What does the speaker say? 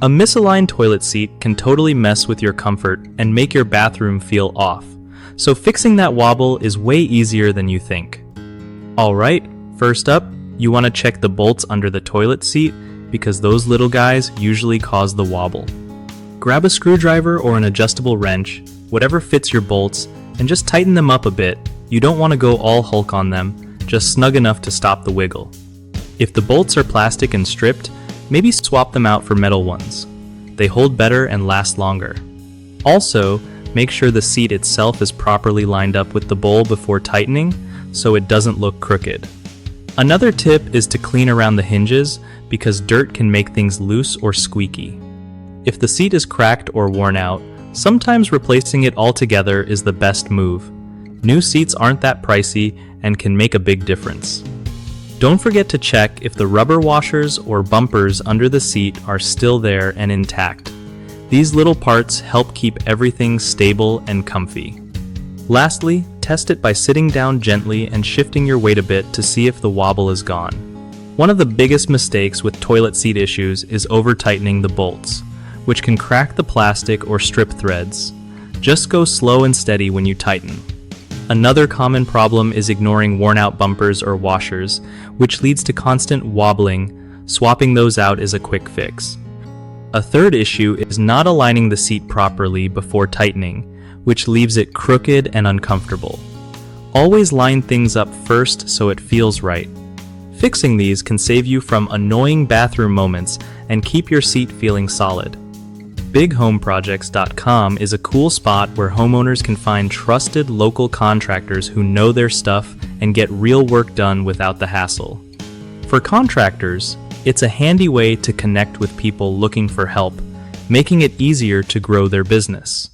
A misaligned toilet seat can totally mess with your comfort and make your bathroom feel off, so fixing that wobble is way easier than you think. Alright, first up, you want to check the bolts under the toilet seat because those little guys usually cause the wobble. Grab a screwdriver or an adjustable wrench, whatever fits your bolts, and just tighten them up a bit. You don't want to go all Hulk on them, just snug enough to stop the wiggle. If the bolts are plastic and stripped, maybe swap them out for metal ones. They hold better and last longer. Also, make sure the seat itself is properly lined up with the bowl before tightening so it doesn't look crooked. Another tip is to clean around the hinges because dirt can make things loose or squeaky. If the seat is cracked or worn out, sometimes replacing it altogether is the best move. New seats aren't that pricey and can make a big difference. Don't forget to check if the rubber washers or bumpers under the seat are still there and intact. These little parts help keep everything stable and comfy. Lastly, test it by sitting down gently and shifting your weight a bit to see if the wobble is gone. One of the biggest mistakes with toilet seat issues is over-tightening the bolts, which can crack the plastic or strip threads. Just go slow and steady when you tighten. Another common problem is ignoring worn-out bumpers or washers, which leads to constant wobbling. Swapping those out is a quick fix. A third issue is not aligning the seat properly before tightening, which leaves it crooked and uncomfortable. Always line things up first so it feels right. Fixing these can save you from annoying bathroom moments and keep your seat feeling solid. BigHomeProjects.com is a cool spot where homeowners can find trusted local contractors who know their stuff and get real work done without the hassle. For contractors, it's a handy way to connect with people looking for help, making it easier to grow their business.